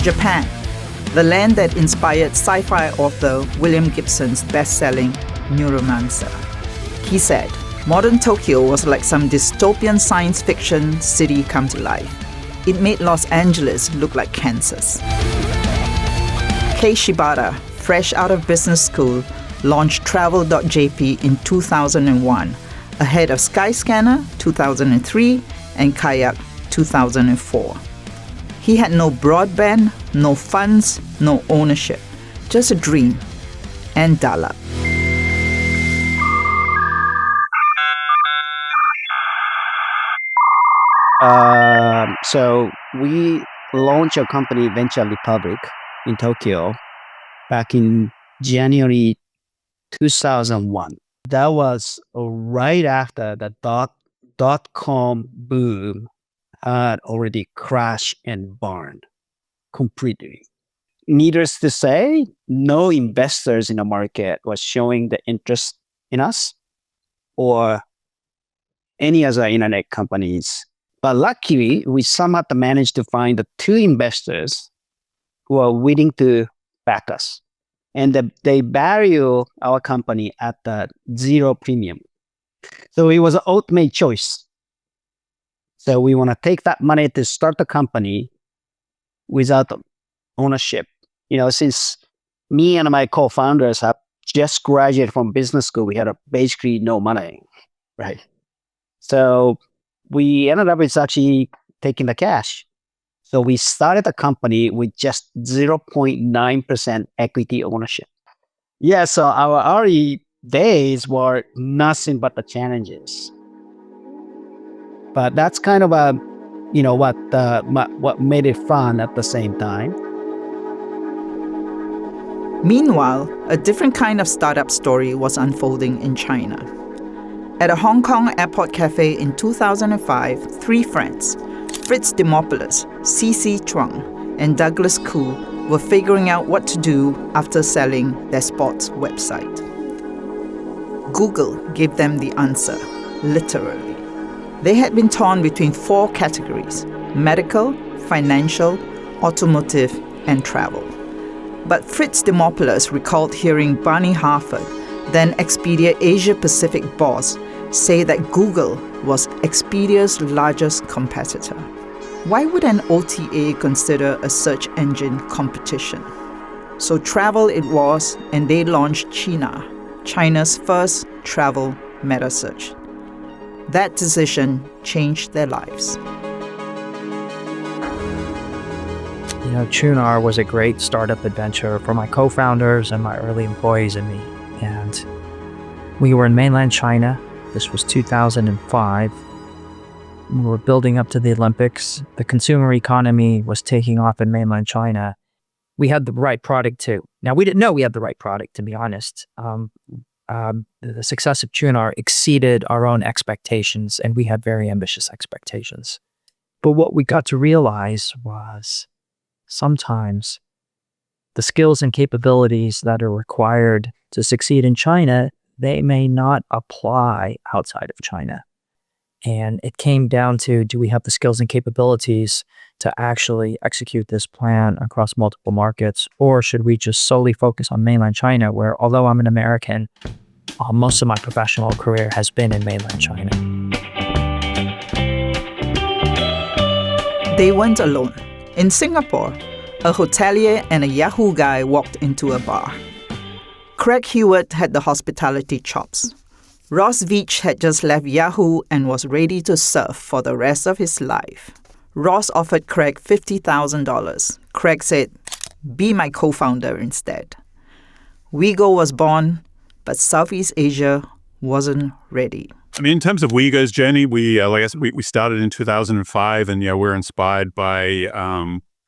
Japan, the land that inspired sci-fi author William Gibson's best-selling Neuromancer. He said, modern Tokyo was like some dystopian science fiction city come to life. It made Los Angeles look like Kansas. Kei Shibata, fresh out of business school, launched Travel.jp in 2001, ahead of Skyscanner 2003 and Kayak 2004. He had no broadband, no funds, no ownership, just a dream and dial-up. So we launched a company, Venture Republic, in Tokyo back in January 2001. That was right after the dot-com boom had already crashed and burned completely. Needless to say, no investors in the market was showing the interest in us or any other internet companies. But luckily, we somehow managed to find the two investors who are willing to back us. And they value our company at the zero premium. So it was an ultimate choice. So we want to take that money to start the company without ownership. Since me and my co-founders have just graduated from business school, we had basically no money, right? So we ended up with actually taking the cash. So we started the company with just 0.9% equity ownership. Yeah, so our early days were nothing but the challenges. But that's kind of what made it fun at the same time. Meanwhile, a different kind of startup story was unfolding in China. At a Hong Kong airport cafe in 2005, three friends, Fritz Demopoulos, C.C. Chuang, and Douglas Koo, were figuring out what to do after selling their sports website. Google gave them the answer, literally. They had been torn between four categories: medical, financial, automotive, and travel. But Fritz Demopoulos recalled hearing Barney Harford, then Expedia Asia Pacific boss, say that Google was Expedia's largest competitor. Why would an OTA consider a search engine competition? So travel it was, and they launched Qunar, China's first travel metasearch. That decision changed their lives. Qunar was a great startup adventure for my co-founders and my early employees and me. And we were in mainland China. This was 2005. We were building up to the Olympics. The consumer economy was taking off in mainland China. We had the right product too. Now, we didn't know we had the right product, to be honest. The success of Qunar exceeded our own expectations, and we had very ambitious expectations. But what we got to realize was sometimes the skills and capabilities that are required to succeed in China, they may not apply outside of China. And it came down to, do we have the skills and capabilities to actually execute this plan across multiple markets? Or should we just solely focus on mainland China, where, although I'm an American, most of my professional career has been in mainland China. They weren't alone. In Singapore, a hotelier and a Yahoo guy walked into a bar. Craig Hewitt had the hospitality chops. Ross Veach had just left Yahoo and was ready to surf for the rest of his life. Ross offered Craig $50,000. Craig said, "Be my co-founder instead." Wego was born, but Southeast Asia wasn't ready. I mean, in terms of Wego's journey, we started in 2005, and we're inspired by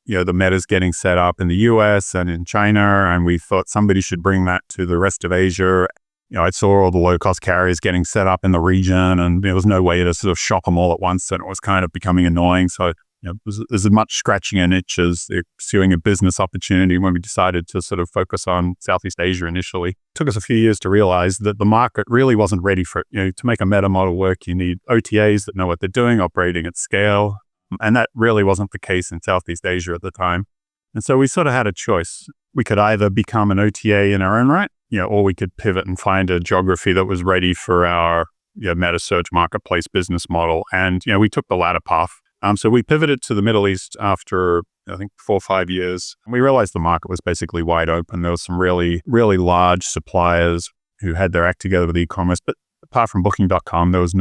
the metas getting set up in the US and in China, and we thought somebody should bring that to the rest of Asia. I saw all the low-cost carriers getting set up in the region, and there was no way to sort of shop them all at once, and it was kind of becoming annoying. So there's as much scratching an itch as pursuing a business opportunity when we decided to sort of focus on Southeast Asia initially. It took us a few years to realize that the market really wasn't ready for it. To make a meta model work, you need OTAs that know what they're doing, operating at scale. And that really wasn't the case in Southeast Asia at the time. And so we sort of had a choice. We could either become an OTA in our own right, or we could pivot and find a geography that was ready for our metasearch marketplace business model. And, we took the latter path. So we pivoted to the Middle East after, I think, 4 or 5 years. And we realized the market was basically wide open. There was some really, really large suppliers who had their act together with e-commerce. But apart from Booking.com, there was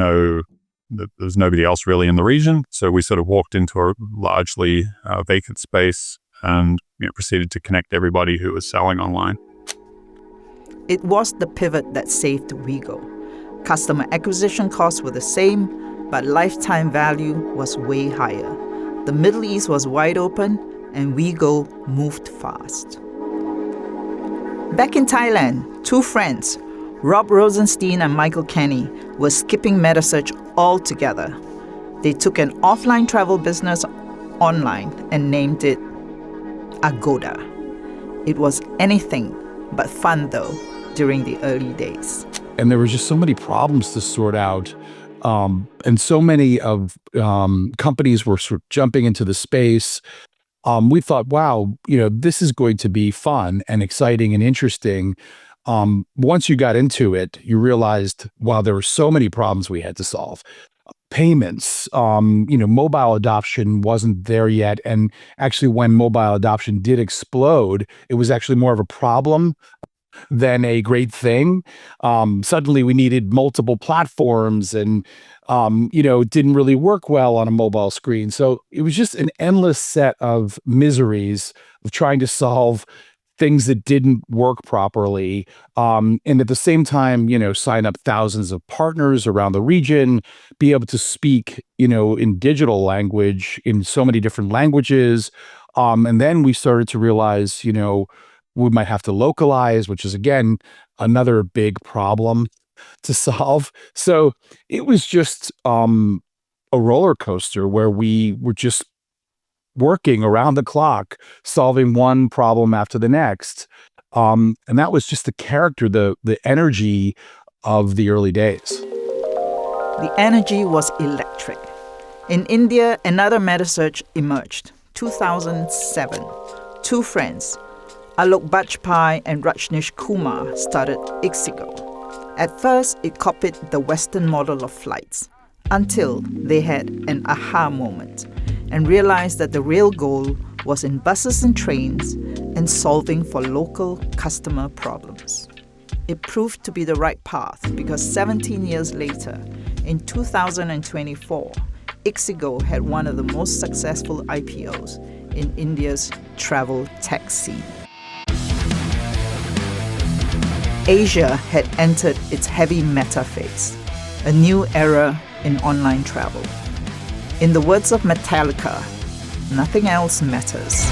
nobody else really in the region. So we sort of walked into a largely vacant space and proceeded to connect everybody who was selling online. It was the pivot that saved Wego. Customer acquisition costs were the same, but lifetime value was way higher. The Middle East was wide open, and Wego moved fast. Back in Thailand, 2 friends, Rob Rosenstein and Michael Kenny, were skipping metasearch altogether. They took an offline travel business online and named it Agoda. It was anything but fun, though, during the early days. And there were just so many problems to sort out. And so many of companies were sort of jumping into the space. We thought, wow, this is going to be fun and exciting and interesting. Once you got into it, you realized, wow, there were so many problems we had to solve. Payments, mobile adoption wasn't there yet. And actually, when mobile adoption did explode, it was actually more of a problem than a great thing. Suddenly we needed multiple platforms and, it didn't really work well on a mobile screen. So it was just an endless set of miseries of trying to solve things that didn't work properly. And at the same time, sign up thousands of partners around the region, be able to speak, in digital language in so many different languages. And then we started to realize, we might have to localize, which is, again, another big problem to solve. So it was just a roller coaster where we were just working around the clock, solving one problem after the next. And that was just the character, the energy of the early days. The energy was electric. In India, another metasearch emerged. 2007, 2 friends, Alok Bajpai and Rajneesh Kumar, started ixigo. At first, it copied the Western model of flights, until they had an aha moment and realized that the real goal was in buses and trains and solving for local customer problems. It proved to be the right path because 17 years later, in 2024, ixigo had one of the most successful IPOs in India's travel tech scene. Asia had entered its heavy meta phase, a new era in online travel. In the words of Metallica, nothing else matters.